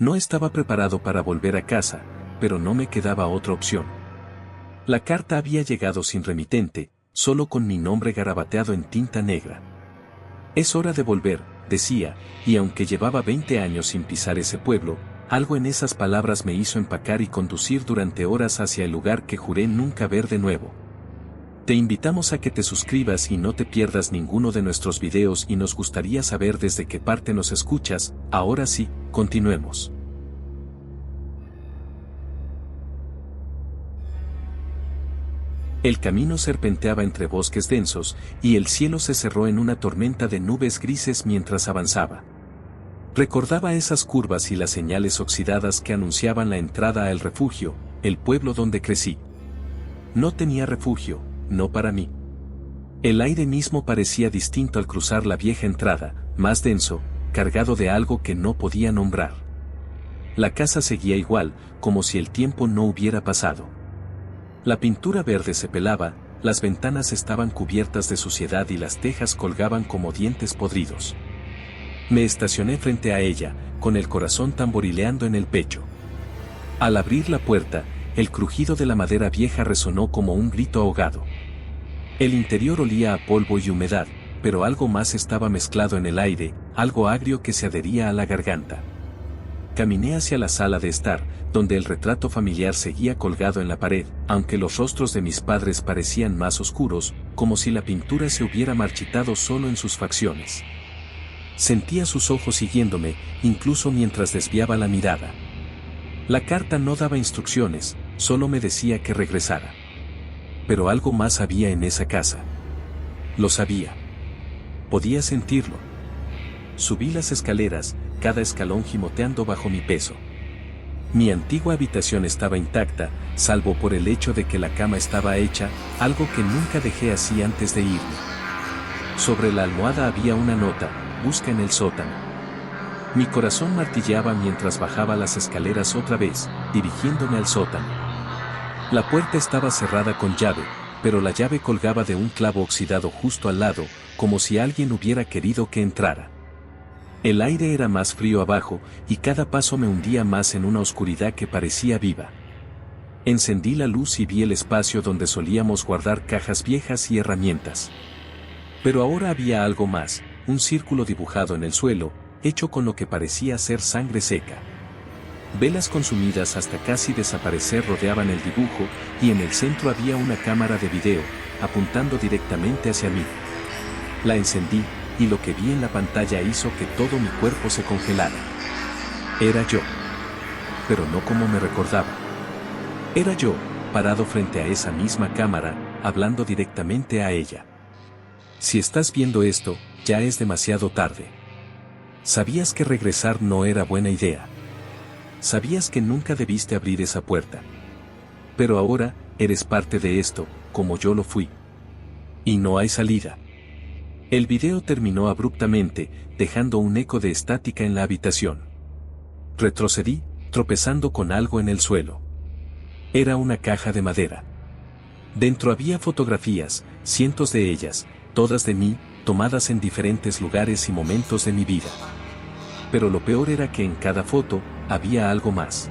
No estaba preparado para volver a casa, pero no me quedaba otra opción. La carta había llegado sin remitente, solo con mi nombre garabateado en tinta negra. Es hora de volver, decía, y aunque llevaba 20 años sin pisar ese pueblo, algo en esas palabras me hizo empacar y conducir durante horas hacia el lugar que juré nunca ver de nuevo. Te invitamos a que te suscribas y no te pierdas ninguno de nuestros videos y nos gustaría saber desde qué parte nos escuchas. Ahora sí, continuemos. El camino serpenteaba entre bosques densos, y el cielo se cerró en una tormenta de nubes grises mientras avanzaba. Recordaba esas curvas y las señales oxidadas que anunciaban la entrada al refugio, el pueblo donde crecí. No tenía refugio, no para mí. El aire mismo parecía distinto al cruzar la vieja entrada, más denso, cargado de algo que no podía nombrar. La casa seguía igual, como si el tiempo no hubiera pasado. La pintura verde se pelaba, las ventanas estaban cubiertas de suciedad y las tejas colgaban como dientes podridos. Me estacioné frente a ella, con el corazón tamborileando en el pecho. Al abrir la puerta, el crujido de la madera vieja resonó como un grito ahogado. El interior olía a polvo y humedad, pero algo más estaba mezclado en el aire, algo agrio que se adhería a la garganta. Caminé hacia la sala de estar, donde el retrato familiar seguía colgado en la pared, aunque los rostros de mis padres parecían más oscuros, como si la pintura se hubiera marchitado solo en sus facciones. Sentía sus ojos siguiéndome, incluso mientras desviaba la mirada. La carta no daba instrucciones, solo me decía que regresara. Pero algo más había en esa casa. Lo sabía. Podía sentirlo. Subí las escaleras, cada escalón gimoteando bajo mi peso. Mi antigua habitación estaba intacta, salvo por el hecho de que la cama estaba hecha, algo que nunca dejé así antes de irme. Sobre la almohada había una nota: busca en el sótano. Mi corazón martilleaba mientras bajaba las escaleras otra vez, dirigiéndome al sótano. La puerta estaba cerrada con llave, pero la llave colgaba de un clavo oxidado justo al lado, como si alguien hubiera querido que entrara. El aire era más frío abajo, y cada paso me hundía más en una oscuridad que parecía viva. Encendí la luz y vi el espacio donde solíamos guardar cajas viejas y herramientas. Pero ahora había algo más, un círculo dibujado en el suelo, hecho con lo que parecía ser sangre seca. Velas consumidas hasta casi desaparecer rodeaban el dibujo, y en el centro había una cámara de video, apuntando directamente hacia mí. La encendí, y lo que vi en la pantalla hizo que todo mi cuerpo se congelara. Era yo. Pero no como me recordaba. Era yo, parado frente a esa misma cámara, hablando directamente a ella. Si estás viendo esto, ya es demasiado tarde. Sabías que regresar no era buena idea. Sabías que nunca debiste abrir esa puerta. Pero ahora, eres parte de esto, como yo lo fui. Y no hay salida. El video terminó abruptamente, dejando un eco de estática en la habitación. Retrocedí, tropezando con algo en el suelo. Era una caja de madera. Dentro había fotografías, cientos de ellas, todas de mí, tomadas en diferentes lugares y momentos de mi vida. Pero lo peor era que en cada foto, había algo más.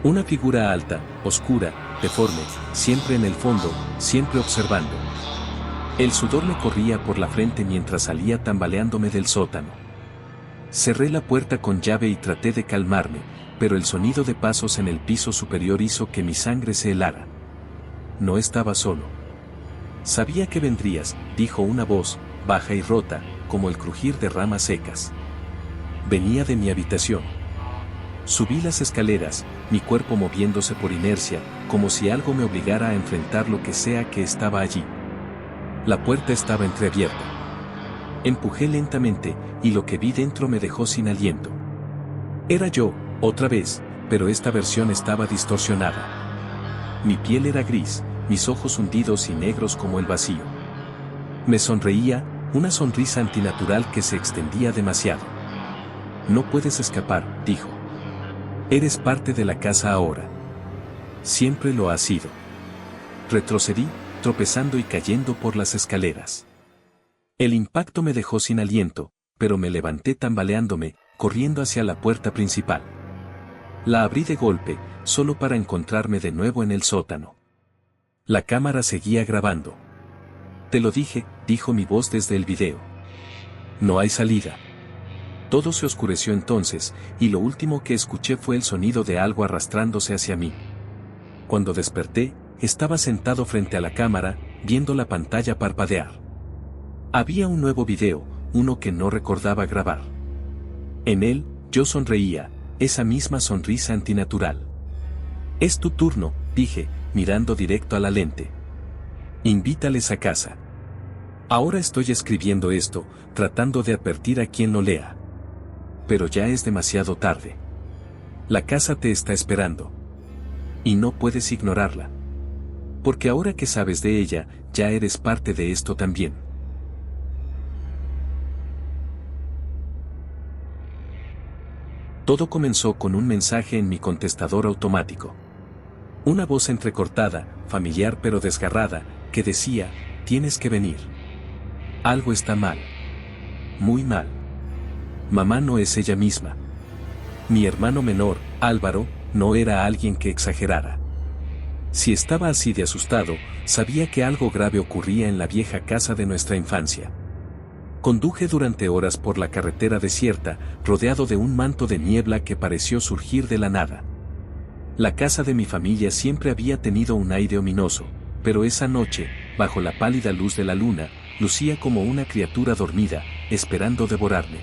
Una figura alta, oscura, deforme, siempre en el fondo, siempre observando. El sudor me corría por la frente mientras salía tambaleándome del sótano. Cerré la puerta con llave y traté de calmarme, pero el sonido de pasos en el piso superior hizo que mi sangre se helara. No estaba solo. Sabía que vendrías, dijo una voz, baja y rota, como el crujir de ramas secas. Venía de mi habitación. Subí las escaleras, mi cuerpo moviéndose por inercia, como si algo me obligara a enfrentar lo que sea que estaba allí. La puerta estaba entreabierta. Empujé lentamente, y lo que vi dentro me dejó sin aliento. Era yo, otra vez, pero esta versión estaba distorsionada. Mi piel era gris, mis ojos hundidos y negros como el vacío. Me sonreía, una sonrisa antinatural que se extendía demasiado. No puedes escapar, dijo. Eres parte de la casa ahora. Siempre lo has sido. Retrocedí, tropezando y cayendo por las escaleras. El impacto me dejó sin aliento, pero me levanté tambaleándome, corriendo hacia la puerta principal. La abrí de golpe, solo para encontrarme de nuevo en el sótano. La cámara seguía grabando. Te lo dije, dijo mi voz desde el video. No hay salida. Todo se oscureció entonces, y lo último que escuché fue el sonido de algo arrastrándose hacia mí. Cuando desperté, estaba sentado frente a la cámara, viendo la pantalla parpadear. Había un nuevo video, uno que no recordaba grabar. En él, yo sonreía, esa misma sonrisa antinatural. Es tu turno, dije, mirando directo a la lente. Invítales a casa. Ahora estoy escribiendo esto, tratando de advertir a quien lo lea. Pero ya es demasiado tarde. La casa te está esperando. Y no puedes ignorarla. Porque ahora que sabes de ella, ya eres parte de esto también. Todo comenzó con un mensaje en mi contestador automático. Una voz entrecortada, familiar pero desgarrada, que decía, tienes que venir. Algo está mal. Muy mal. Mamá no es ella misma. Mi hermano menor, Álvaro, no era alguien que exagerara. Si estaba así de asustado, sabía que algo grave ocurría en la vieja casa de nuestra infancia. Conduje durante horas por la carretera desierta, rodeado de un manto de niebla que pareció surgir de la nada. La casa de mi familia siempre había tenido un aire ominoso, pero esa noche, bajo la pálida luz de la luna, lucía como una criatura dormida, esperando devorarme.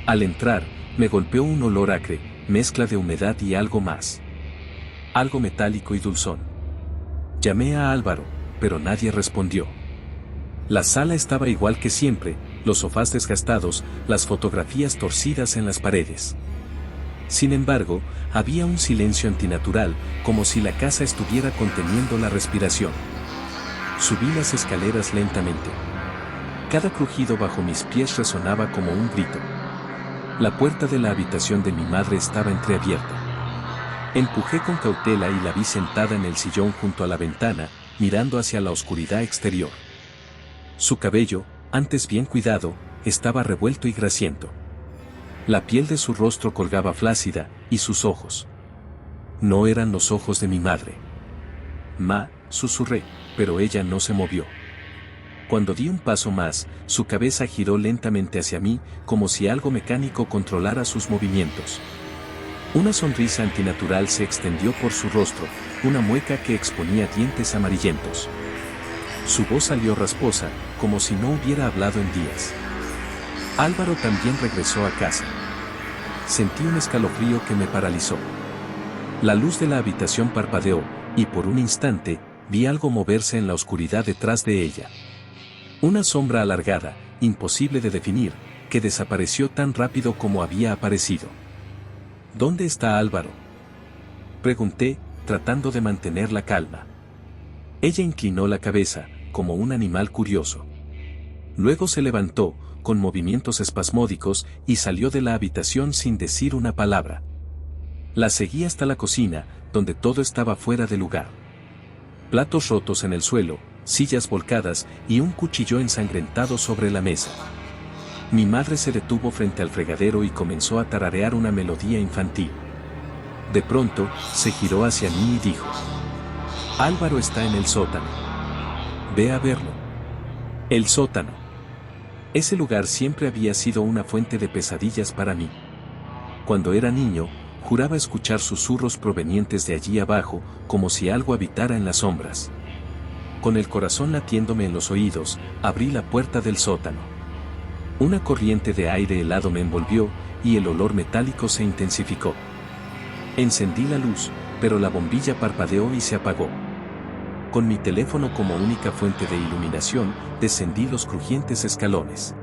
Al entrar, me golpeó un olor acre, mezcla de humedad y algo más. Algo metálico y dulzón. Llamé a Álvaro, pero nadie respondió. La sala estaba igual que siempre, los sofás desgastados, las fotografías torcidas en las paredes. Sin embargo, había un silencio antinatural, como si la casa estuviera conteniendo la respiración. Subí las escaleras lentamente. Cada crujido bajo mis pies resonaba como un grito. La puerta de la habitación de mi madre estaba entreabierta. Empujé con cautela y la vi sentada en el sillón junto a la ventana, mirando hacia la oscuridad exterior. Su cabello, antes bien cuidado, estaba revuelto y grasiento. La piel de su rostro colgaba flácida, y sus ojos. No eran los ojos de mi madre. Ma, susurré, pero ella no se movió. Cuando di un paso más, su cabeza giró lentamente hacia mí, como si algo mecánico controlara sus movimientos. Una sonrisa antinatural se extendió por su rostro, una mueca que exponía dientes amarillentos. Su voz salió rasposa, como si no hubiera hablado en días. Álvaro también regresó a casa. Sentí un escalofrío que me paralizó. La luz de la habitación parpadeó, y por un instante, vi algo moverse en la oscuridad detrás de ella. Una sombra alargada, imposible de definir, que desapareció tan rápido como había aparecido. ¿Dónde está Álvaro?, pregunté, tratando de mantener la calma. Ella inclinó la cabeza, como un animal curioso. Luego se levantó, con movimientos espasmódicos, y salió de la habitación sin decir una palabra. La seguí hasta la cocina, donde todo estaba fuera de lugar. Platos rotos en el suelo, sillas volcadas y un cuchillo ensangrentado sobre la mesa. Mi madre se detuvo frente al fregadero y comenzó a tararear una melodía infantil. De pronto, se giró hacia mí y dijo: Álvaro está en el sótano. Ve a verlo. El sótano. Ese lugar siempre había sido una fuente de pesadillas para mí. Cuando era niño, juraba escuchar susurros provenientes de allí abajo, como si algo habitara en las sombras. Con el corazón latiéndome en los oídos, abrí la puerta del sótano. Una corriente de aire helado me envolvió, y el olor metálico se intensificó. Encendí la luz, pero la bombilla parpadeó y se apagó. Con mi teléfono como única fuente de iluminación, descendí los crujientes escalones.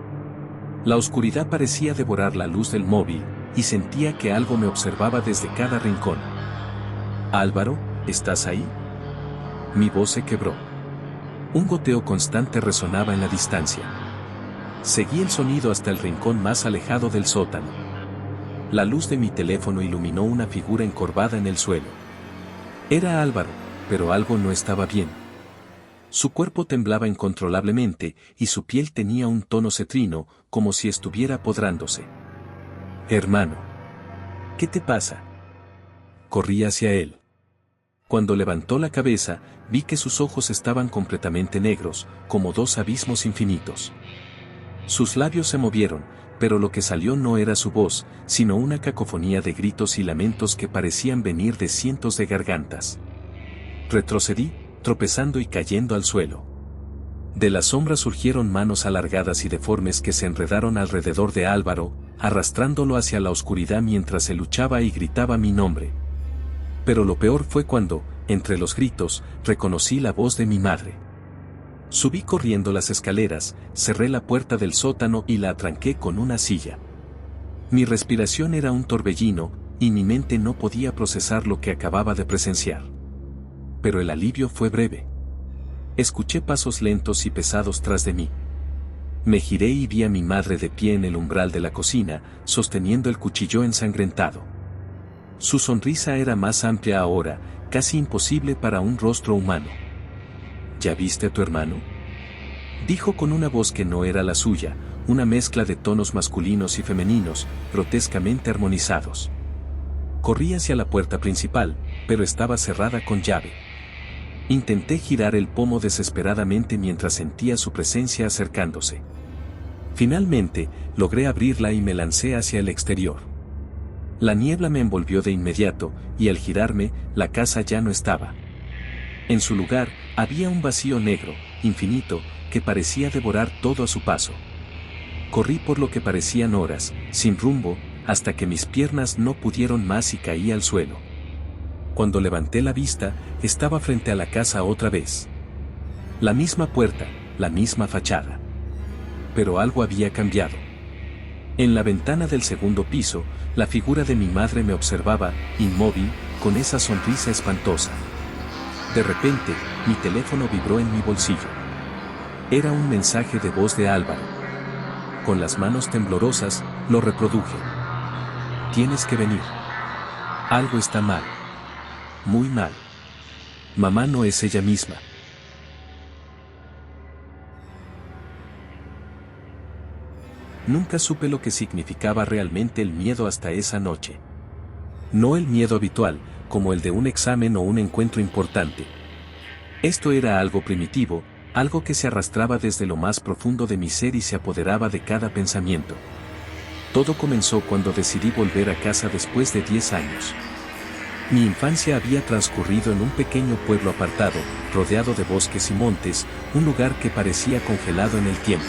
La oscuridad parecía devorar la luz del móvil, y sentía que algo me observaba desde cada rincón. Álvaro, ¿estás ahí? Mi voz se quebró. Un goteo constante resonaba en la distancia. Seguí el sonido hasta el rincón más alejado del sótano. La luz de mi teléfono iluminó una figura encorvada en el suelo. Era Álvaro, pero algo no estaba bien. Su cuerpo temblaba incontrolablemente, y su piel tenía un tono cetrino, como si estuviera podrándose. Hermano. ¿Qué te pasa? corrí hacia él. Cuando levantó la cabeza, vi que sus ojos estaban completamente negros, como dos abismos infinitos. Sus labios se movieron, pero lo que salió no era su voz, sino una cacofonía de gritos y lamentos que parecían venir de cientos de gargantas. Retrocedí, tropezando y cayendo al suelo. De la sombra surgieron manos alargadas y deformes que se enredaron alrededor de Álvaro, arrastrándolo hacia la oscuridad mientras él luchaba y gritaba mi nombre. Pero lo peor fue cuando, entre los gritos, reconocí la voz de mi madre. Subí corriendo las escaleras, cerré la puerta del sótano y la atranqué con una silla. Mi respiración era un torbellino, y mi mente no podía procesar lo que acababa de presenciar. Pero el alivio fue breve. Escuché pasos lentos y pesados tras de mí. Me giré y vi a mi madre de pie en el umbral de la cocina, sosteniendo el cuchillo ensangrentado. Su sonrisa era más amplia ahora, casi imposible para un rostro humano. ¿Ya viste a tu hermano?, dijo con una voz que no era la suya, una mezcla de tonos masculinos y femeninos, grotescamente armonizados. Corrí hacia la puerta principal, pero estaba cerrada con llave. Intenté girar el pomo desesperadamente mientras sentía su presencia acercándose. Finalmente, logré abrirla y me lancé hacia el exterior. La niebla me envolvió de inmediato, y al girarme, la casa ya no estaba. En su lugar, había un vacío negro, infinito, que parecía devorar todo a su paso. Corrí por lo que parecían horas, sin rumbo, hasta que mis piernas no pudieron más y caí al suelo. Cuando levanté la vista, estaba frente a la casa otra vez. La misma puerta, la misma fachada. Pero algo había cambiado. En la ventana del segundo piso, la figura de mi madre me observaba, inmóvil, con esa sonrisa espantosa. De repente, mi teléfono vibró en mi bolsillo. Era un mensaje de voz de Álvaro. Con las manos temblorosas, lo reproduje. Tienes que venir. Algo está mal. Muy mal. Mamá no es ella misma. Nunca supe lo que significaba realmente el miedo hasta esa noche. No el miedo habitual, como el de un examen o un encuentro importante. Esto era algo primitivo, algo que se arrastraba desde lo más profundo de mi ser y se apoderaba de cada pensamiento. Todo comenzó cuando decidí volver a casa después de 10 años. Mi infancia había transcurrido en un pequeño pueblo apartado, rodeado de bosques y montes, un lugar que parecía congelado en el tiempo.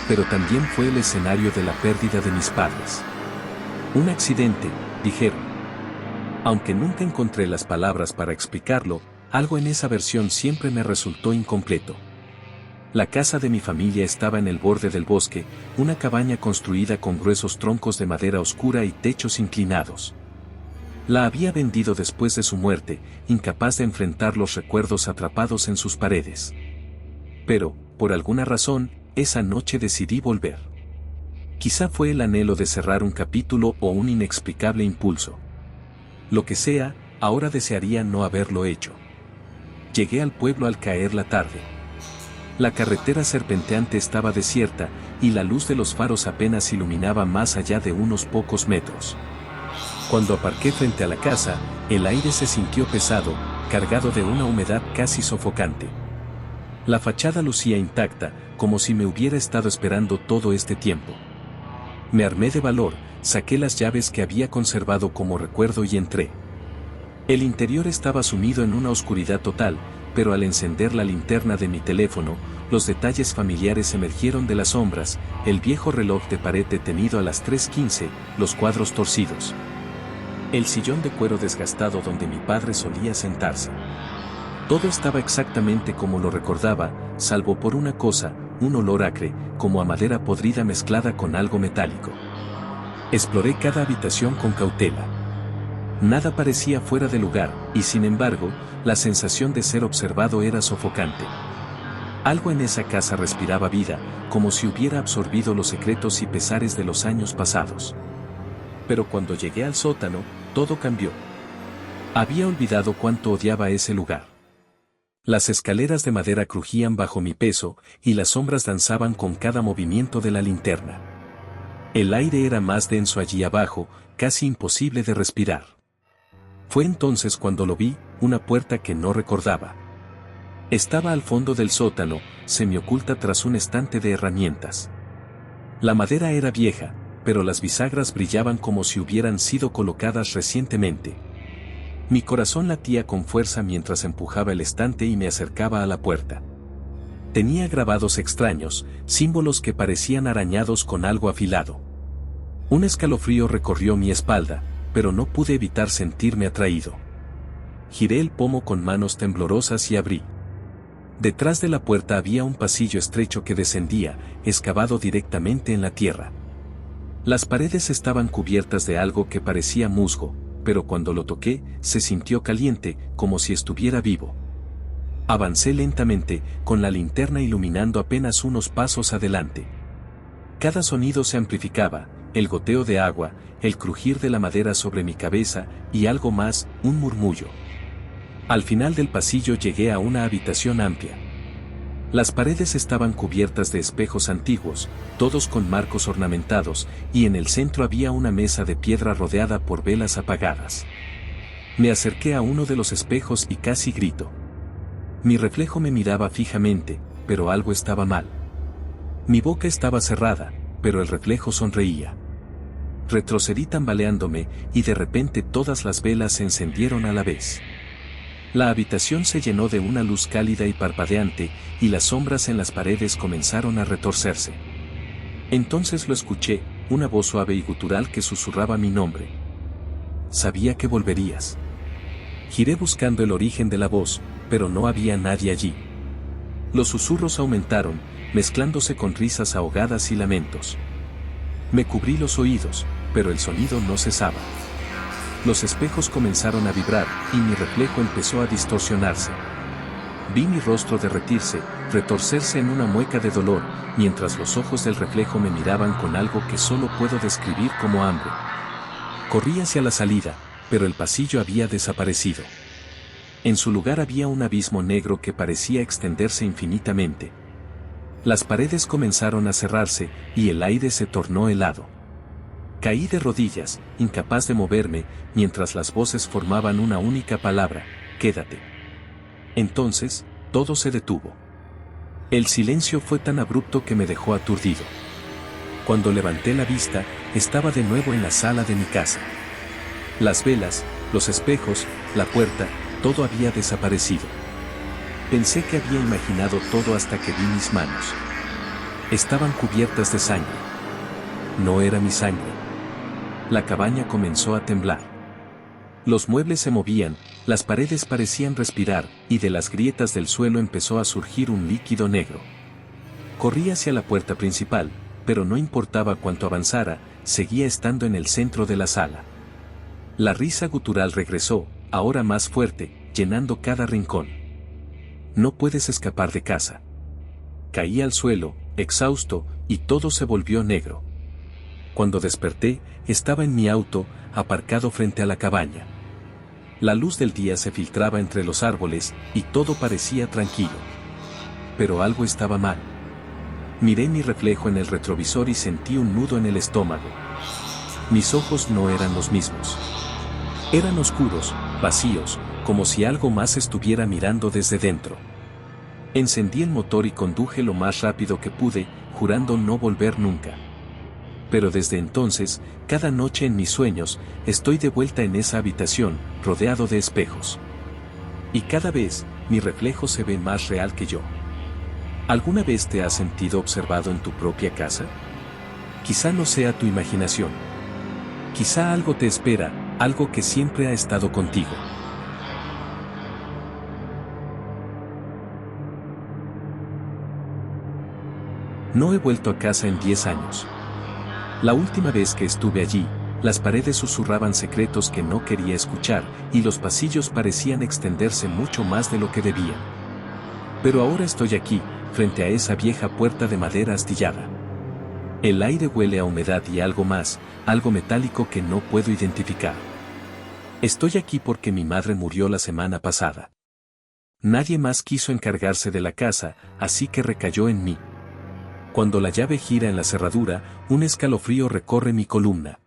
Pero también fue el escenario de la pérdida de mis padres. Un accidente, dijeron. Aunque nunca encontré las palabras para explicarlo, algo en esa versión siempre me resultó incompleto. La casa de mi familia estaba en el borde del bosque, una cabaña construida con gruesos troncos de madera oscura y techos inclinados. La había vendido después de su muerte, incapaz de enfrentar los recuerdos atrapados en sus paredes. Pero, por alguna razón, esa noche decidí volver. Quizá fue el anhelo de cerrar un capítulo o un inexplicable impulso. Lo que sea, ahora desearía no haberlo hecho. Llegué al pueblo al caer la tarde. La carretera serpenteante estaba desierta, y la luz de los faros apenas iluminaba más allá de unos pocos metros. Cuando aparqué frente a la casa, el aire se sintió pesado, cargado de una humedad casi sofocante. La fachada lucía intacta, como si me hubiera estado esperando todo este tiempo. Me armé de valor, saqué las llaves que había conservado como recuerdo y entré. El interior estaba sumido en una oscuridad total, pero al encender la linterna de mi teléfono, los detalles familiares emergieron de las sombras, el viejo reloj de pared detenido a las 3:15, los cuadros torcidos. El sillón de cuero desgastado donde mi padre solía sentarse. Todo estaba exactamente como lo recordaba, salvo por una cosa, un olor acre, como a madera podrida mezclada con algo metálico. Exploré cada habitación con cautela. Nada parecía fuera de lugar, y sin embargo, la sensación de ser observado era sofocante. Algo en esa casa respiraba vida, como si hubiera absorbido los secretos y pesares de los años pasados. Pero cuando llegué al sótano, todo cambió. Había olvidado cuánto odiaba ese lugar. Las escaleras de madera crujían bajo mi peso, y las sombras danzaban con cada movimiento de la linterna. El aire era más denso allí abajo, casi imposible de respirar. Fue entonces cuando lo vi, una puerta que no recordaba. Estaba al fondo del sótano, semioculta tras un estante de herramientas. La madera era vieja, pero las bisagras brillaban como si hubieran sido colocadas recientemente. Mi corazón latía con fuerza mientras empujaba el estante y me acercaba a la puerta. Tenía grabados extraños, símbolos que parecían arañados con algo afilado. Un escalofrío recorrió mi espalda, pero no pude evitar sentirme atraído. Giré el pomo con manos temblorosas y abrí. Detrás de la puerta había un pasillo estrecho que descendía, excavado directamente en la tierra. Las paredes estaban cubiertas de algo que parecía musgo, pero cuando lo toqué, se sintió caliente, como si estuviera vivo. Avancé lentamente, con la linterna iluminando apenas unos pasos adelante. Cada sonido se amplificaba, el goteo de agua, el crujir de la madera sobre mi cabeza, y algo más, un murmullo. Al final del pasillo llegué a una habitación amplia. Las paredes estaban cubiertas de espejos antiguos, todos con marcos ornamentados, y en el centro había una mesa de piedra rodeada por velas apagadas. Me acerqué a uno de los espejos y casi grito. Mi reflejo me miraba fijamente, pero algo estaba mal. Mi boca estaba cerrada, pero el reflejo sonreía. Retrocedí tambaleándome, y de repente todas las velas se encendieron a la vez. La habitación se llenó de una luz cálida y parpadeante, y las sombras en las paredes comenzaron a retorcerse. Entonces lo escuché, una voz suave y gutural que susurraba mi nombre. Sabía que volverías. Giré buscando el origen de la voz, pero no había nadie allí. Los susurros aumentaron, mezclándose con risas ahogadas y lamentos. Me cubrí los oídos, pero el sonido no cesaba. Los espejos comenzaron a vibrar, y mi reflejo empezó a distorsionarse. Vi mi rostro derretirse, retorcerse en una mueca de dolor, mientras los ojos del reflejo me miraban con algo que solo puedo describir como hambre. Corrí hacia la salida, pero el pasillo había desaparecido. En su lugar había un abismo negro que parecía extenderse infinitamente. Las paredes comenzaron a cerrarse, y el aire se tornó helado. Caí de rodillas, incapaz de moverme, mientras las voces formaban una única palabra: quédate. Entonces, todo se detuvo. El silencio fue tan abrupto que me dejó aturdido. Cuando levanté la vista, estaba de nuevo en la sala de mi casa. Las velas, los espejos, la puerta, todo había desaparecido. Pensé que había imaginado todo hasta que vi mis manos. Estaban cubiertas de sangre. No era mi sangre. La cabaña comenzó a temblar. Los muebles se movían, las paredes parecían respirar, y de las grietas del suelo empezó a surgir un líquido negro. Corrí hacia la puerta principal, pero no importaba cuánto avanzara, seguía estando en el centro de la sala. La risa gutural regresó, ahora más fuerte, llenando cada rincón. No puedes escapar de casa. Caí al suelo, exhausto, y todo se volvió negro. Cuando desperté, estaba en mi auto, aparcado frente a la cabaña. La luz del día se filtraba entre los árboles, y todo parecía tranquilo. Pero algo estaba mal. Miré mi reflejo en el retrovisor y sentí un nudo en el estómago. Mis ojos no eran los mismos. Eran oscuros, vacíos, como si algo más estuviera mirando desde dentro. Encendí el motor y conduje lo más rápido que pude, jurando no volver nunca. Pero desde entonces, cada noche en mis sueños, estoy de vuelta en esa habitación, rodeado de espejos. Y cada vez, mi reflejo se ve más real que yo. ¿Alguna vez te has sentido observado en tu propia casa? Quizá no sea tu imaginación. Quizá algo te espera, algo que siempre ha estado contigo. No he vuelto a casa en 10 años. La última vez que estuve allí, las paredes susurraban secretos que no quería escuchar, y los pasillos parecían extenderse mucho más de lo que debían. Pero ahora estoy aquí, frente a esa vieja puerta de madera astillada. El aire huele a humedad y algo más, algo metálico que no puedo identificar. Estoy aquí porque mi madre murió la semana pasada. Nadie más quiso encargarse de la casa, así que recayó en mí. Cuando la llave gira en la cerradura, un escalofrío recorre mi columna.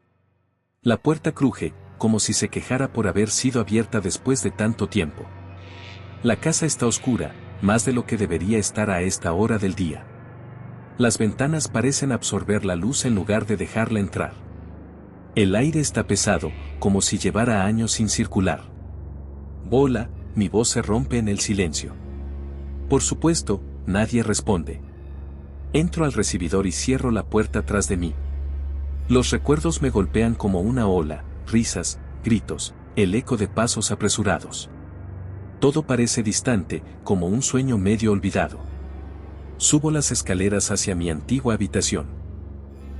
La puerta cruje, como si se quejara por haber sido abierta después de tanto tiempo. La casa está oscura, más de lo que debería estar a esta hora del día. Las ventanas parecen absorber la luz en lugar de dejarla entrar. El aire está pesado, como si llevara años sin circular. Hola, mi voz se rompe en el silencio. Por supuesto, nadie responde. Entro al recibidor y cierro la puerta tras de mí. Los recuerdos me golpean como una ola, risas, gritos, el eco de pasos apresurados. Todo parece distante, como un sueño medio olvidado. Subo las escaleras hacia mi antigua habitación.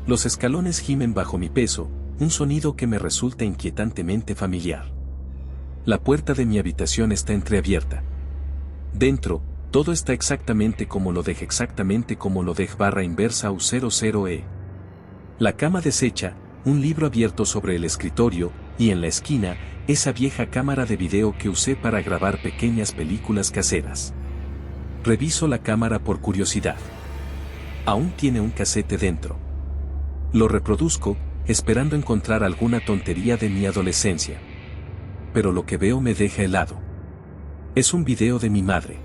Los escalones gimen bajo mi peso, un sonido que me resulta inquietantemente familiar. La puerta de mi habitación está entreabierta. Dentro, todo está exactamente como lo dejé U00E. La cama deshecha, un libro abierto sobre el escritorio, y en la esquina, esa vieja cámara de video que usé para grabar pequeñas películas caseras. Reviso la cámara por curiosidad. Aún tiene un casete dentro. Lo reproduzco, esperando encontrar alguna tontería de mi adolescencia. Pero lo que veo me deja helado. Es un video de mi madre.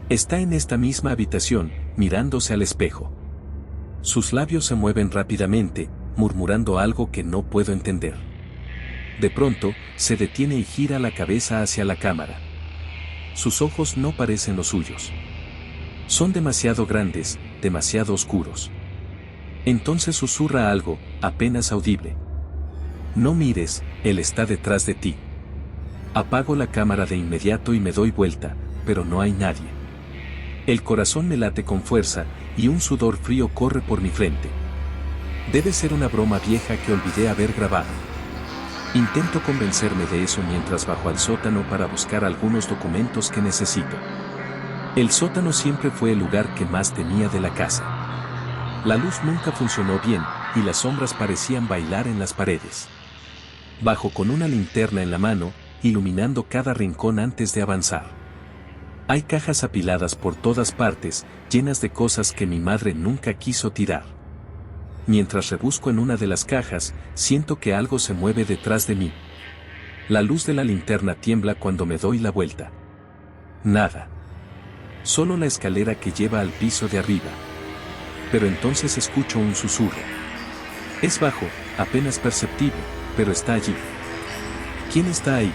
Está en esta misma habitación, mirándose al espejo. Sus labios se mueven rápidamente, murmurando algo que no puedo entender. De pronto, se detiene y gira la cabeza hacia la cámara. Sus ojos no parecen los suyos. Son demasiado grandes, demasiado oscuros. Entonces susurra algo, apenas audible. No mires, él está detrás de ti. Apago la cámara de inmediato y me doy vuelta, pero no hay nadie. El corazón me late con fuerza, y un sudor frío corre por mi frente. Debe ser una broma vieja que olvidé haber grabado. Intento convencerme de eso mientras bajo al sótano para buscar algunos documentos que necesito. El sótano siempre fue el lugar que más temía de la casa. La luz nunca funcionó bien, y las sombras parecían bailar en las paredes. Bajo con una linterna en la mano, iluminando cada rincón antes de avanzar. Hay cajas apiladas por todas partes, llenas de cosas que mi madre nunca quiso tirar. Mientras rebusco en una de las cajas, siento que algo se mueve detrás de mí. La luz de la linterna tiembla cuando me doy la vuelta. Nada. Solo la escalera que lleva al piso de arriba. Pero entonces escucho un susurro. Es bajo, apenas perceptible, pero está allí. ¿Quién está ahí?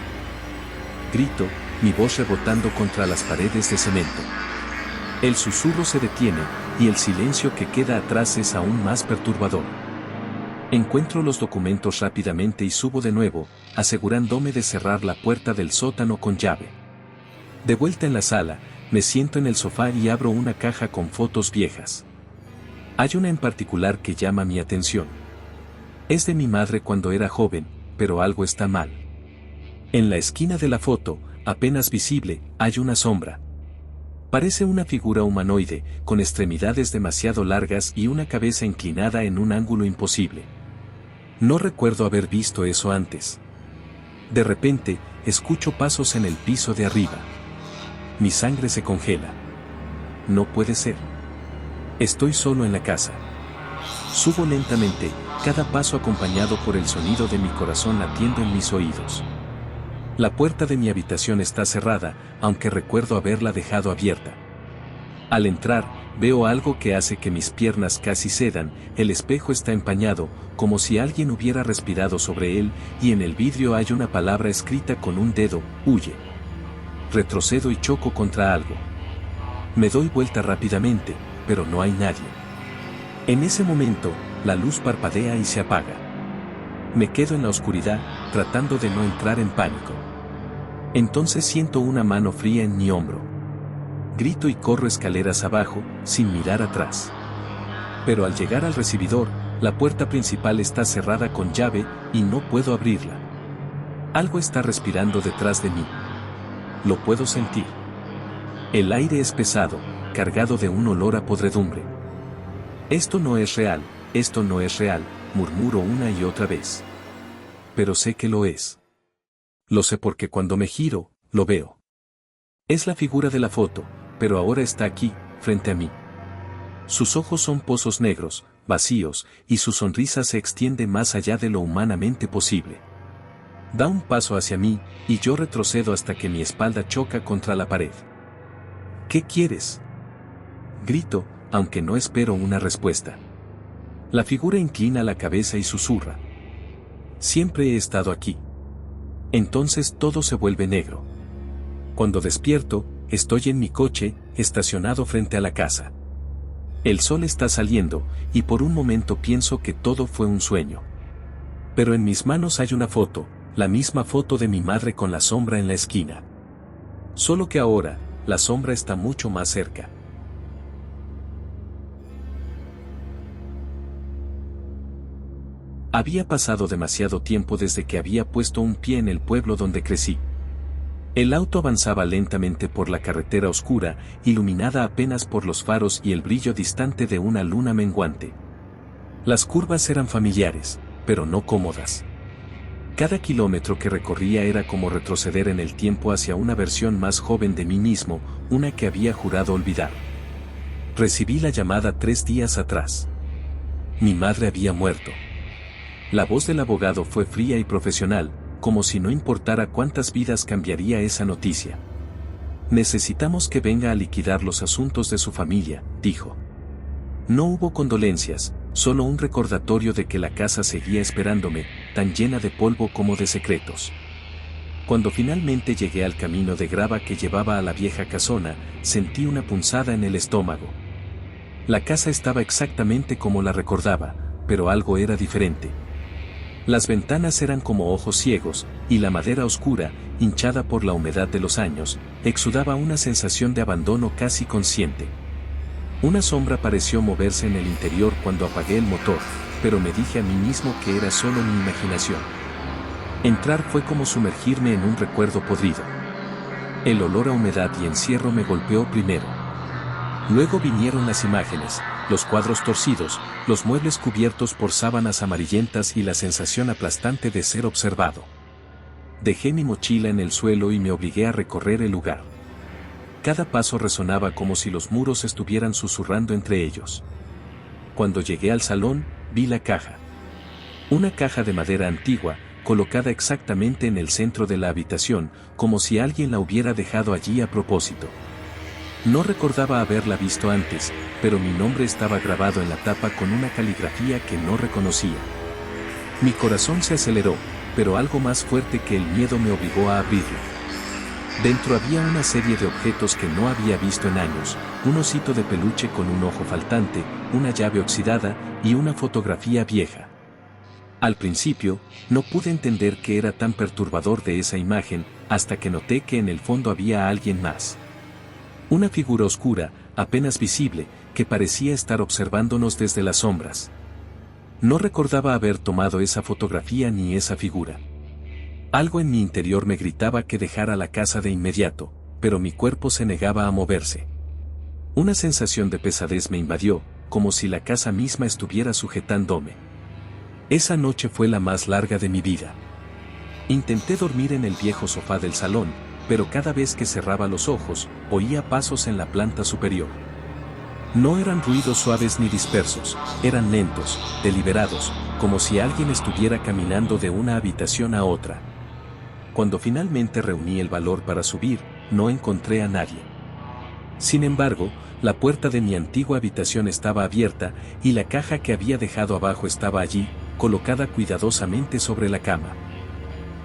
Grito, mi voz rebotando contra las paredes de cemento. El susurro se detiene, y el silencio que queda atrás es aún más perturbador. Encuentro los documentos rápidamente y subo de nuevo, asegurándome de cerrar la puerta del sótano con llave. De vuelta en la sala, me siento en el sofá y abro una caja con fotos viejas. Hay una en particular que llama mi atención. Es de mi madre cuando era joven, pero algo está mal. En la esquina de la foto, apenas visible, hay una sombra. Parece una figura humanoide, con extremidades demasiado largas y una cabeza inclinada en un ángulo imposible. No recuerdo haber visto eso antes. De repente, escucho pasos en el piso de arriba. Mi sangre se congela. No puede ser. Estoy solo en la casa. Subo lentamente, cada paso acompañado por el sonido de mi corazón latiendo en mis oídos. La puerta de mi habitación está cerrada, aunque recuerdo haberla dejado abierta. Al entrar, veo algo que hace que mis piernas casi cedan, el espejo está empañado, como si alguien hubiera respirado sobre él, y en el vidrio hay una palabra escrita con un dedo, huye. Retrocedo y choco contra algo. Me doy vuelta rápidamente, pero no hay nadie. En ese momento, la luz parpadea y se apaga. Me quedo en la oscuridad, tratando de no entrar en pánico. Entonces siento una mano fría en mi hombro. Grito y corro escaleras abajo, sin mirar atrás. Pero al llegar al recibidor, la puerta principal está cerrada con llave, y no puedo abrirla. Algo está respirando detrás de mí. Lo puedo sentir. El aire es pesado, cargado de un olor a podredumbre. Esto no es real, esto no es real, murmuro una y otra vez. Pero sé que lo es. Lo sé porque cuando me giro, lo veo. Es la figura de la foto, pero ahora está aquí, frente a mí. Sus ojos son pozos negros, vacíos, y su sonrisa se extiende más allá de lo humanamente posible. Da un paso hacia mí, y yo retrocedo hasta que mi espalda choca contra la pared. ¿Qué quieres? Grito, aunque no espero una respuesta. La figura inclina la cabeza y susurra. Siempre he estado aquí. Entonces todo se vuelve negro. Cuando despierto, estoy en mi coche, estacionado frente a la casa. El sol está saliendo, y por un momento pienso que todo fue un sueño. Pero en mis manos hay una foto, la misma foto de mi madre con la sombra en la esquina. Solo que ahora, la sombra está mucho más cerca. Había pasado demasiado tiempo desde que había puesto un pie en el pueblo donde crecí. El auto avanzaba lentamente por la carretera oscura, iluminada apenas por los faros y el brillo distante de una luna menguante. Las curvas eran familiares, pero no cómodas. Cada kilómetro que recorría era como retroceder en el tiempo hacia una versión más joven de mí mismo, una que había jurado olvidar. Recibí la llamada 3 días atrás. Mi madre había muerto. La voz del abogado fue fría y profesional, como si no importara cuántas vidas cambiaría esa noticia. Necesitamos que venga a liquidar los asuntos de su familia, dijo. No hubo condolencias, solo un recordatorio de que la casa seguía esperándome, tan llena de polvo como de secretos. Cuando finalmente llegué al camino de grava que llevaba a la vieja casona, sentí una punzada en el estómago. La casa estaba exactamente como la recordaba, pero algo era diferente. Las ventanas eran como ojos ciegos, y la madera oscura, hinchada por la humedad de los años, exudaba una sensación de abandono casi consciente. Una sombra pareció moverse en el interior cuando apagué el motor, pero me dije a mí mismo que era solo mi imaginación. Entrar fue como sumergirme en un recuerdo podrido. El olor a humedad y encierro me golpeó primero. Luego vinieron las imágenes, los cuadros torcidos, los muebles cubiertos por sábanas amarillentas y la sensación aplastante de ser observado. Dejé mi mochila en el suelo y me obligué a recorrer el lugar. Cada paso resonaba como si los muros estuvieran susurrando entre ellos. Cuando llegué al salón, vi la caja. Una caja de madera antigua, colocada exactamente en el centro de la habitación, como si alguien la hubiera dejado allí a propósito. No recordaba haberla visto antes, pero mi nombre estaba grabado en la tapa con una caligrafía que no reconocía. Mi corazón se aceleró, pero algo más fuerte que el miedo me obligó a abrirla. Dentro había una serie de objetos que no había visto en años, un osito de peluche con un ojo faltante, una llave oxidada y una fotografía vieja. Al principio, no pude entender qué era tan perturbador de esa imagen, hasta que noté que en el fondo había alguien más. Una figura oscura, apenas visible, que parecía estar observándonos desde las sombras. No recordaba haber tomado esa fotografía ni esa figura. Algo en mi interior me gritaba que dejara la casa de inmediato, pero mi cuerpo se negaba a moverse. Una sensación de pesadez me invadió, como si la casa misma estuviera sujetándome. Esa noche fue la más larga de mi vida. Intenté dormir en el viejo sofá del salón, pero cada vez que cerraba los ojos, oía pasos en la planta superior. No eran ruidos suaves ni dispersos, eran lentos, deliberados, como si alguien estuviera caminando de una habitación a otra. Cuando finalmente reuní el valor para subir, no encontré a nadie. Sin embargo, la puerta de mi antigua habitación estaba abierta, y la caja que había dejado abajo estaba allí, colocada cuidadosamente sobre la cama.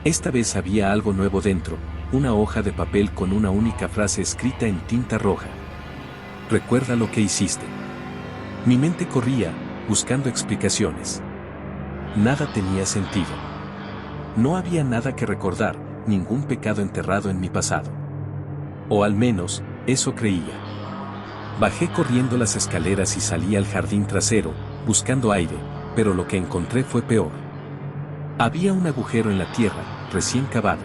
Esta vez había algo nuevo dentro, una hoja de papel con una única frase escrita en tinta roja. Recuerda lo que hiciste. Mi mente corría, buscando explicaciones. Nada tenía sentido. No había nada que recordar, ningún pecado enterrado en mi pasado. O al menos, eso creía. Bajé corriendo las escaleras y salí al jardín trasero, buscando aire, pero lo que encontré fue peor. Había un agujero en la tierra, recién cavado.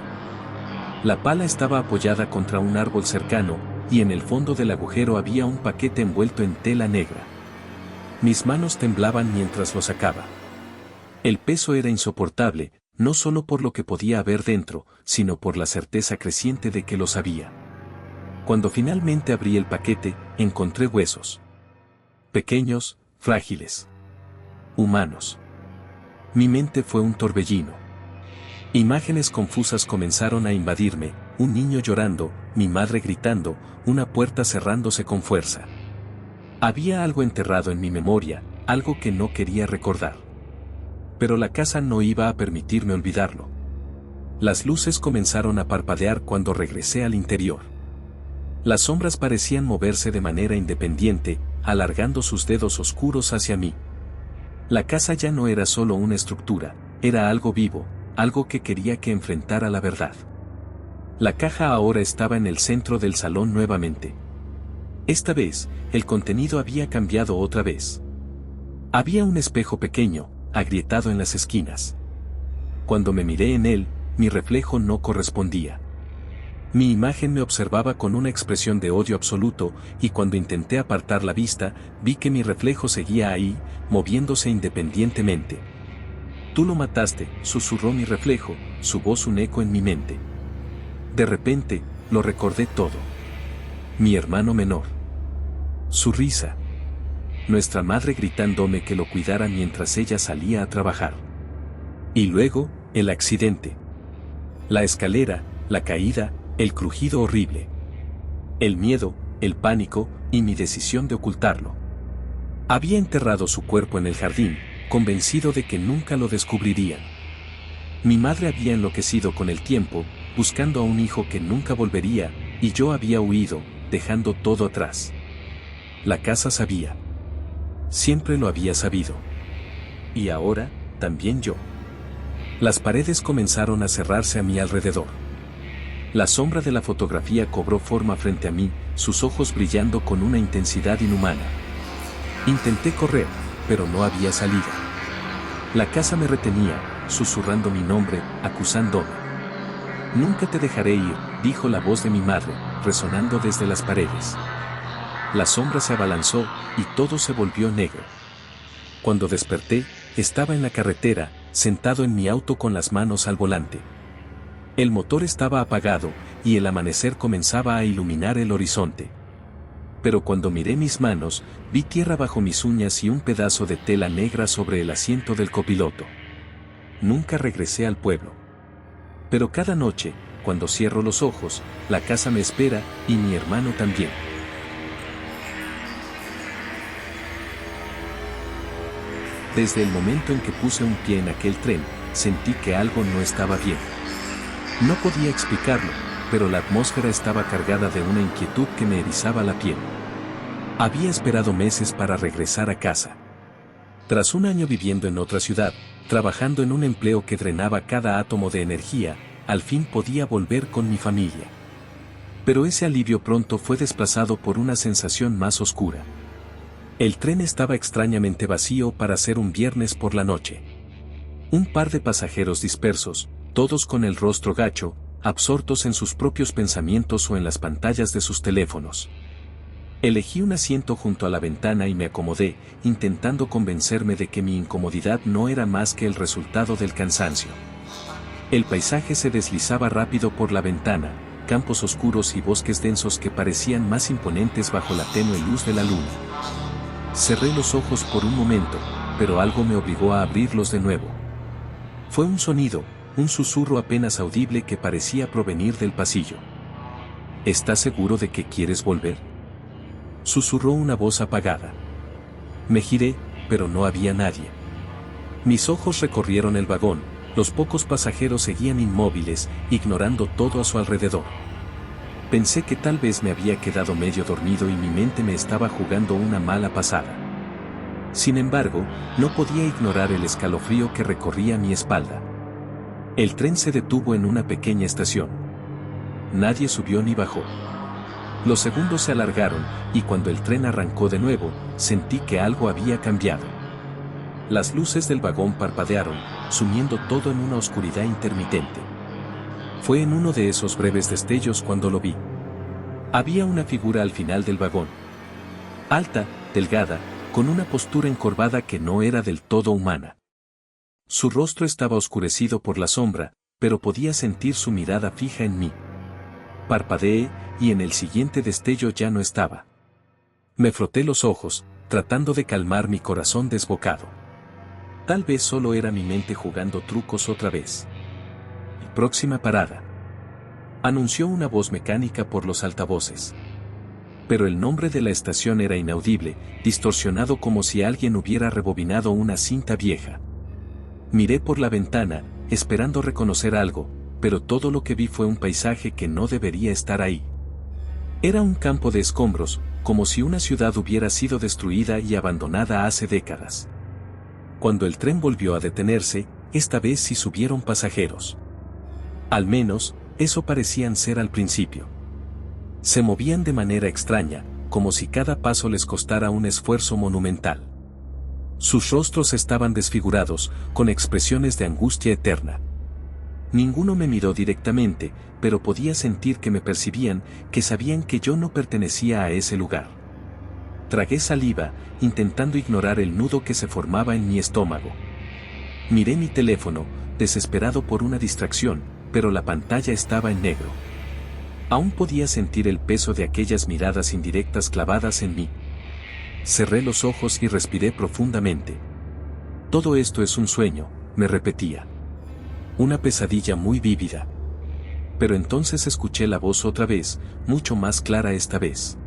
La pala estaba apoyada contra un árbol cercano, y en el fondo del agujero había un paquete envuelto en tela negra. Mis manos temblaban mientras lo sacaba. El peso era insoportable, no solo por lo que podía haber dentro, sino por la certeza creciente de que lo sabía. Cuando finalmente abrí el paquete, encontré huesos. Pequeños, frágiles. Humanos. Mi mente fue un torbellino. Imágenes confusas comenzaron a invadirme, un niño llorando, mi madre gritando, una puerta cerrándose con fuerza. Había algo enterrado en mi memoria, algo que no quería recordar. Pero la casa no iba a permitirme olvidarlo. Las luces comenzaron a parpadear cuando regresé al interior. Las sombras parecían moverse de manera independiente, alargando sus dedos oscuros hacia mí. La casa ya no era solo una estructura, era algo vivo, algo que quería que enfrentara la verdad. La caja ahora estaba en el centro del salón nuevamente. Esta vez, el contenido había cambiado otra vez. Había un espejo pequeño, agrietado en las esquinas. Cuando me miré en él, mi reflejo no correspondía. Mi imagen me observaba con una expresión de odio absoluto, y cuando intenté apartar la vista, vi que mi reflejo seguía ahí, moviéndose independientemente. «Tú lo mataste», susurró mi reflejo, su voz un eco en mi mente. De repente, lo recordé todo. Mi hermano menor. Su risa. Nuestra madre gritándome que lo cuidara mientras ella salía a trabajar. Y luego, el accidente. La escalera, la caída, el crujido horrible. El miedo, el pánico, y mi decisión de ocultarlo. Había enterrado su cuerpo en el jardín, convencido de que nunca lo descubrirían. Mi madre había enloquecido con el tiempo, buscando a un hijo que nunca volvería, y yo había huido, dejando todo atrás. La casa sabía. Siempre lo había sabido. Y ahora, también yo. Las paredes comenzaron a cerrarse a mi alrededor. La sombra de la fotografía cobró forma frente a mí, sus ojos brillando con una intensidad inhumana. Intenté correr, pero no había salida. La casa me retenía, susurrando mi nombre, acusándome. «Nunca te dejaré ir», dijo la voz de mi madre, resonando desde las paredes. La sombra se abalanzó, y todo se volvió negro. Cuando desperté, estaba en la carretera, sentado en mi auto con las manos al volante. El motor estaba apagado, y el amanecer comenzaba a iluminar el horizonte. Pero cuando miré mis manos, vi tierra bajo mis uñas y un pedazo de tela negra sobre el asiento del copiloto. Nunca regresé al pueblo. Pero cada noche, cuando cierro los ojos, la casa me espera, y mi hermano también. Desde el momento en que puse un pie en aquel tren, sentí que algo no estaba bien. No podía explicarlo, pero la atmósfera estaba cargada de una inquietud que me erizaba la piel. Había esperado meses para regresar a casa. Tras un año viviendo en otra ciudad, trabajando en un empleo que drenaba cada átomo de energía, al fin podía volver con mi familia. Pero ese alivio pronto fue desplazado por una sensación más oscura. El tren estaba extrañamente vacío para ser un viernes por la noche. Un par de pasajeros dispersos, todos con el rostro gacho, absortos en sus propios pensamientos o en las pantallas de sus teléfonos. Elegí un asiento junto a la ventana y me acomodé, intentando convencerme de que mi incomodidad no era más que el resultado del cansancio. El paisaje se deslizaba rápido por la ventana, campos oscuros y bosques densos que parecían más imponentes bajo la tenue luz de la luna. Cerré los ojos por un momento, pero algo me obligó a abrirlos de nuevo. Fue un sonido, un susurro apenas audible que parecía provenir del pasillo. ¿Estás seguro de que quieres volver?, susurró una voz apagada. Me giré, pero no había nadie. Mis ojos recorrieron el vagón, los pocos pasajeros seguían inmóviles, ignorando todo a su alrededor. Pensé que tal vez me había quedado medio dormido y mi mente me estaba jugando una mala pasada. Sin embargo, no podía ignorar el escalofrío que recorría mi espalda. El tren se detuvo en una pequeña estación. Nadie subió ni bajó. Los segundos se alargaron, y cuando el tren arrancó de nuevo, sentí que algo había cambiado. Las luces del vagón parpadearon, sumiendo todo en una oscuridad intermitente. Fue en uno de esos breves destellos cuando lo vi. Había una figura al final del vagón. Alta, delgada, con una postura encorvada que no era del todo humana. Su rostro estaba oscurecido por la sombra, pero podía sentir su mirada fija en mí. Parpadeé, y en el siguiente destello ya no estaba. Me froté los ojos, tratando de calmar mi corazón desbocado. Tal vez solo era mi mente jugando trucos otra vez. Próxima parada, anunció una voz mecánica por los altavoces. Pero el nombre de la estación era inaudible, distorsionado como si alguien hubiera rebobinado una cinta vieja. Miré por la ventana, esperando reconocer algo, pero todo lo que vi fue un paisaje que no debería estar ahí. Era un campo de escombros, como si una ciudad hubiera sido destruida y abandonada hace décadas. Cuando el tren volvió a detenerse, esta vez sí subieron pasajeros. Al menos, eso parecían ser al principio. Se movían de manera extraña, como si cada paso les costara un esfuerzo monumental. Sus rostros estaban desfigurados, con expresiones de angustia eterna. Ninguno me miró directamente, pero podía sentir que me percibían, que sabían que yo no pertenecía a ese lugar. Tragué saliva, intentando ignorar el nudo que se formaba en mi estómago. Miré mi teléfono, desesperado por una distracción, pero la pantalla estaba en negro. Aún podía sentir el peso de aquellas miradas indirectas clavadas en mí. Cerré los ojos y respiré profundamente. Todo esto es un sueño, me repetía. Una pesadilla muy vívida. Pero entonces escuché la voz otra vez, mucho más clara esta vez.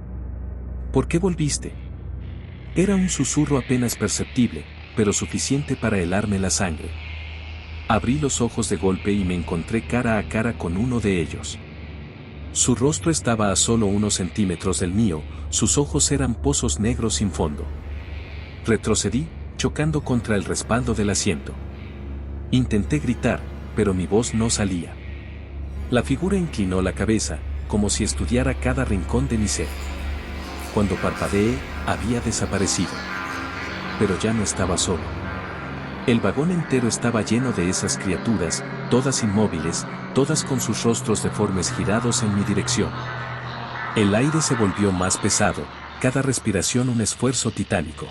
¿Por qué volviste? Era un susurro apenas perceptible, pero suficiente para helarme la sangre. Abrí los ojos de golpe y me encontré cara a cara con uno de ellos. Su rostro estaba a solo unos centímetros del mío, sus ojos eran pozos negros sin fondo. Retrocedí, chocando contra el respaldo del asiento. Intenté gritar, pero mi voz no salía. La figura inclinó la cabeza, como si estudiara cada rincón de mi ser. Cuando parpadeé, había desaparecido. Pero ya no estaba solo. El vagón entero estaba lleno de esas criaturas, todas inmóviles, todas con sus rostros deformes girados en mi dirección. El aire se volvió más pesado, cada respiración un esfuerzo titánico.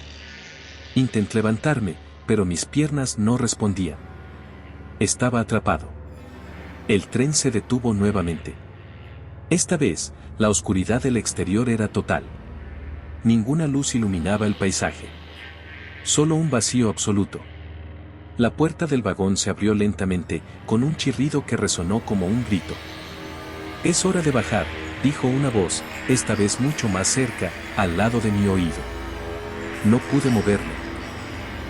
Intenté levantarme, pero mis piernas no respondían. Estaba atrapado. El tren se detuvo nuevamente. Esta vez, la oscuridad del exterior era total. Ninguna luz iluminaba el paisaje. Solo un vacío absoluto. La puerta del vagón se abrió lentamente, con un chirrido que resonó como un grito. «Es hora de bajar», dijo una voz, esta vez mucho más cerca, al lado de mi oído. No pude moverme.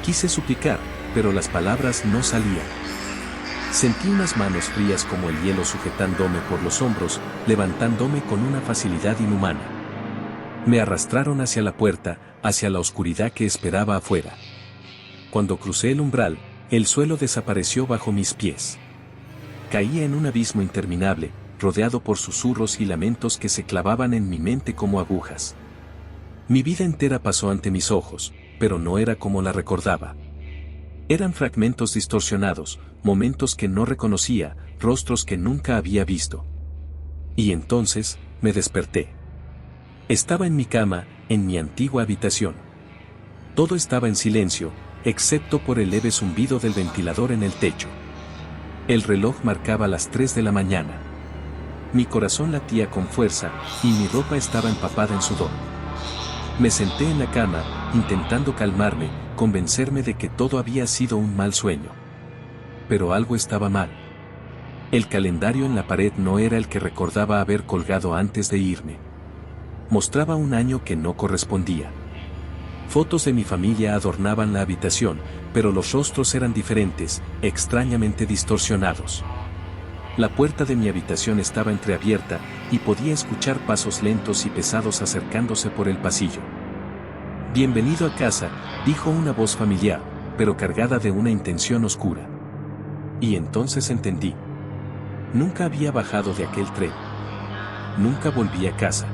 Quise suplicar, pero las palabras no salían. Sentí unas manos frías como el hielo sujetándome por los hombros, levantándome con una facilidad inhumana. Me arrastraron hacia la puerta, hacia la oscuridad que esperaba afuera. Cuando crucé el umbral, el suelo desapareció bajo mis pies. Caía en un abismo interminable, rodeado por susurros y lamentos que se clavaban en mi mente como agujas. Mi vida entera pasó ante mis ojos, pero no era como la recordaba. Eran fragmentos distorsionados, momentos que no reconocía, rostros que nunca había visto. Y entonces, me desperté. Estaba en mi cama, en mi antigua habitación. Todo estaba en silencio, excepto por el leve zumbido del ventilador en el techo. El reloj marcaba las 3 de la mañana. Mi corazón latía con fuerza, y mi ropa estaba empapada en sudor. Me senté en la cama, intentando calmarme, convencerme de que todo había sido un mal sueño. Pero algo estaba mal. El calendario en la pared no era el que recordaba haber colgado antes de irme. Mostraba un año que no correspondía. Fotos de mi familia adornaban la habitación, pero los rostros eran diferentes, extrañamente distorsionados. La puerta de mi habitación estaba entreabierta, y podía escuchar pasos lentos y pesados acercándose por el pasillo. «Bienvenido a casa», dijo una voz familiar, pero cargada de una intención oscura. Y entonces entendí. Nunca había bajado de aquel tren. Nunca volví a casa.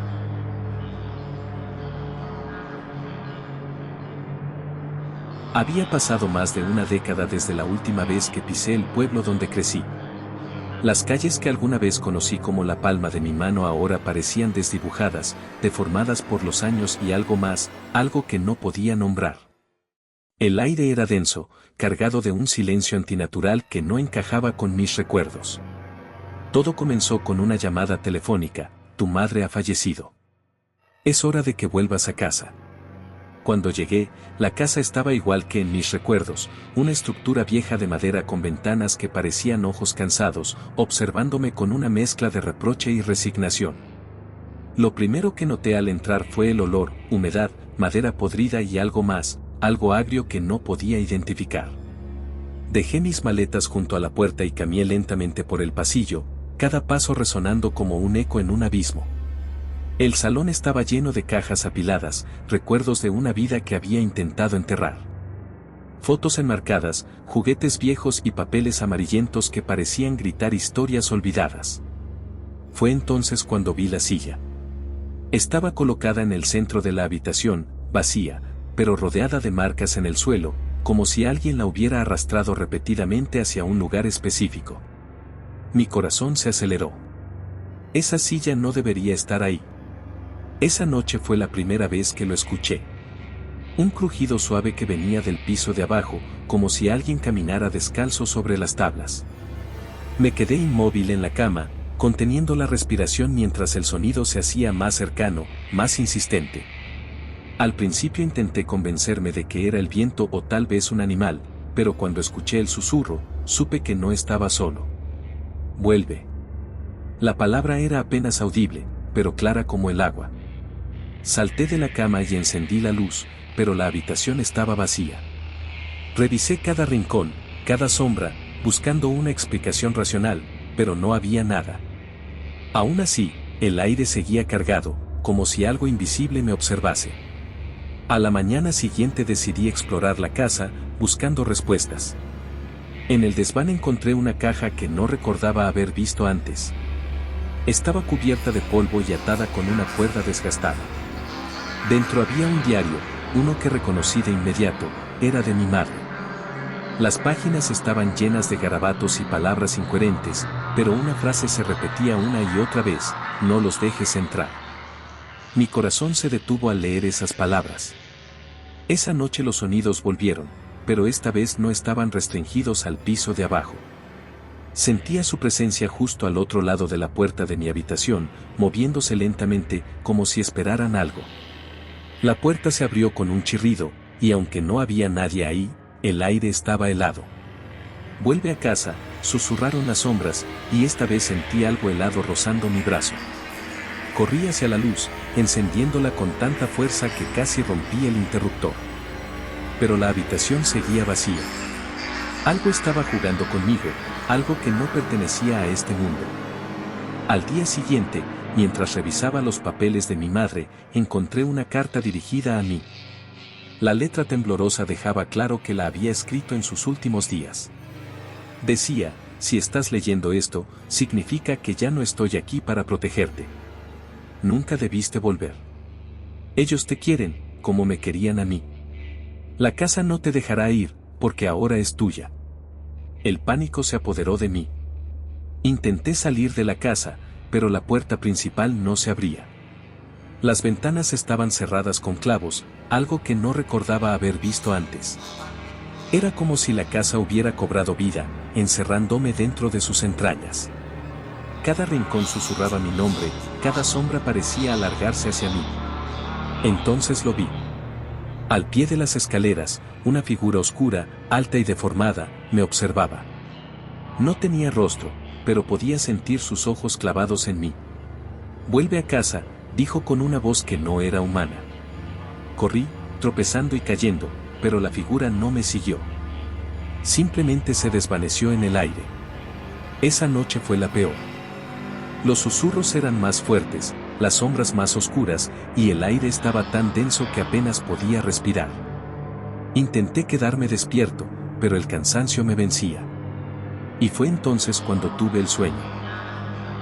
Había pasado más de una década desde la última vez que pisé el pueblo donde crecí. Las calles que alguna vez conocí como la palma de mi mano ahora parecían desdibujadas, deformadas por los años y algo más, algo que no podía nombrar. El aire era denso, cargado de un silencio antinatural que no encajaba con mis recuerdos. Todo comenzó con una llamada telefónica: «Tu madre ha fallecido. Es hora de que vuelvas a casa». Cuando llegué, la casa estaba igual que en mis recuerdos, una estructura vieja de madera con ventanas que parecían ojos cansados, observándome con una mezcla de reproche y resignación. Lo primero que noté al entrar fue el olor, humedad, madera podrida y algo más, algo agrio que no podía identificar. Dejé mis maletas junto a la puerta y caminé lentamente por el pasillo, cada paso resonando como un eco en un abismo. El salón estaba lleno de cajas apiladas, recuerdos de una vida que había intentado enterrar. Fotos enmarcadas, juguetes viejos y papeles amarillentos que parecían gritar historias olvidadas. Fue entonces cuando vi la silla. Estaba colocada en el centro de la habitación, vacía, pero rodeada de marcas en el suelo, como si alguien la hubiera arrastrado repetidamente hacia un lugar específico. Mi corazón se aceleró. Esa silla no debería estar ahí. Esa noche fue la primera vez que lo escuché. Un crujido suave que venía del piso de abajo, como si alguien caminara descalzo sobre las tablas. Me quedé inmóvil en la cama, conteniendo la respiración mientras el sonido se hacía más cercano, más insistente. Al principio intenté convencerme de que era el viento o tal vez un animal, pero cuando escuché el susurro, supe que no estaba solo. Vuelve. La palabra era apenas audible, pero clara como el agua. Salté de la cama y encendí la luz, pero la habitación estaba vacía. Revisé cada rincón, cada sombra, buscando una explicación racional, pero no había nada. Aún así, el aire seguía cargado, como si algo invisible me observase. A la mañana siguiente decidí explorar la casa, buscando respuestas. En el desván encontré una caja que no recordaba haber visto antes. Estaba cubierta de polvo y atada con una cuerda desgastada. Dentro había un diario, uno que reconocí de inmediato, era de mi madre. Las páginas estaban llenas de garabatos y palabras incoherentes, pero una frase se repetía una y otra vez: no los dejes entrar. Mi corazón se detuvo al leer esas palabras. Esa noche los sonidos volvieron, pero esta vez no estaban restringidos al piso de abajo. Sentía su presencia justo al otro lado de la puerta de mi habitación, moviéndose lentamente, como si esperaran algo. La puerta se abrió con un chirrido, y aunque no había nadie ahí, el aire estaba helado. Vuelve a casa, susurraron las sombras, y esta vez sentí algo helado rozando mi brazo. Corrí hacia la luz, encendiéndola con tanta fuerza que casi rompí el interruptor. Pero la habitación seguía vacía. Algo estaba jugando conmigo, algo que no pertenecía a este mundo. Al día siguiente, mientras revisaba los papeles de mi madre, encontré una carta dirigida a mí. La letra temblorosa dejaba claro que la había escrito en sus últimos días. Decía: si estás leyendo esto, significa que ya no estoy aquí para protegerte. Nunca debiste volver. Ellos te quieren, como me querían a mí. La casa no te dejará ir, porque ahora es tuya. El pánico se apoderó de mí. Intenté salir de la casa, pero la puerta principal no se abría. Las ventanas estaban cerradas con clavos, algo que no recordaba haber visto antes. Era como si la casa hubiera cobrado vida, encerrándome dentro de sus entrañas. Cada rincón susurraba mi nombre, cada sombra parecía alargarse hacia mí. Entonces lo vi. Al pie de las escaleras, una figura oscura, alta y deformada, me observaba. No tenía rostro, pero podía sentir sus ojos clavados en mí. Vuelve a casa, dijo con una voz que no era humana. Corrí, tropezando y cayendo, pero la figura no me siguió. Simplemente se desvaneció en el aire. Esa noche fue la peor. Los susurros eran más fuertes, las sombras más oscuras, y el aire estaba tan denso que apenas podía respirar. Intenté quedarme despierto, pero el cansancio me vencía. Y fue entonces cuando tuve el sueño.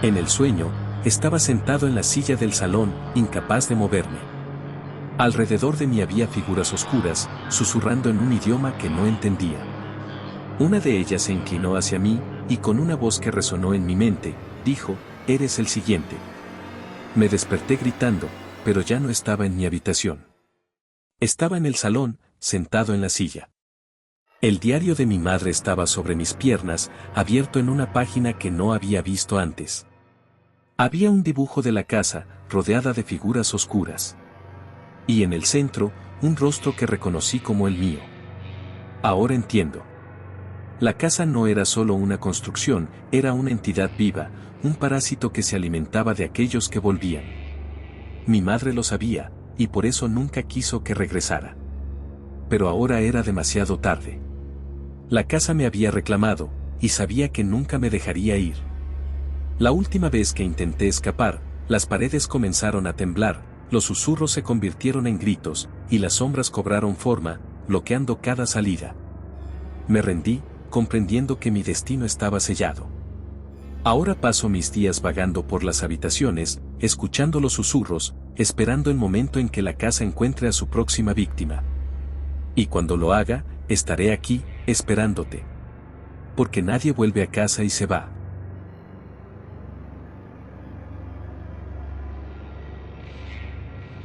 En el sueño, estaba sentado en la silla del salón, incapaz de moverme. Alrededor de mí había figuras oscuras, susurrando en un idioma que no entendía. Una de ellas se inclinó hacia mí, y con una voz que resonó en mi mente, dijo: «Eres el siguiente». Me desperté gritando, pero ya no estaba en mi habitación. Estaba en el salón, sentado en la silla. El diario de mi madre estaba sobre mis piernas, abierto en una página que no había visto antes. Había un dibujo de la casa, rodeada de figuras oscuras. Y en el centro, un rostro que reconocí como el mío. Ahora entiendo. La casa no era solo una construcción, era una entidad viva, un parásito que se alimentaba de aquellos que volvían. Mi madre lo sabía, y por eso nunca quiso que regresara. Pero ahora era demasiado tarde. La casa me había reclamado, y sabía que nunca me dejaría ir. La última vez que intenté escapar, las paredes comenzaron a temblar, los susurros se convirtieron en gritos, y las sombras cobraron forma, bloqueando cada salida. Me rendí, comprendiendo que mi destino estaba sellado. Ahora paso mis días vagando por las habitaciones, escuchando los susurros, esperando el momento en que la casa encuentre a su próxima víctima. Y cuando lo haga, estaré aquí, esperándote. Porque nadie vuelve a casa y se va.